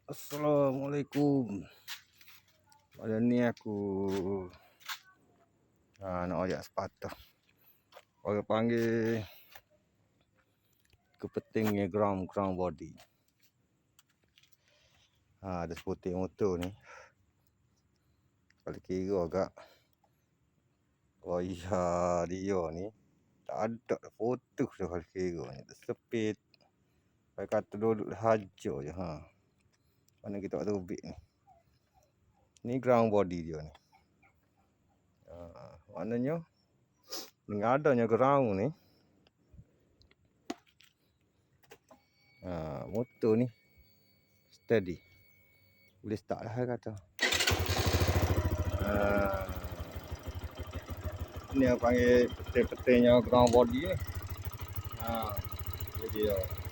Assalamualaikum. Pada ni aku nak ajak sepatah. Orang panggil kepentingnya ground body. Ada seputik motor ni. Kalau kira agak wayar dia ni tak ada foto dah kalau kira ni. Tersepit. Kalau kata duduk hajar je. Mana kita tak terbit ni. Ni ground body dia ni. Maknanya dengan adanya ground ni motor ni steady. Boleh start lah kata. Ni yang panggil peting-petingnya ground body ni. Jadi dia.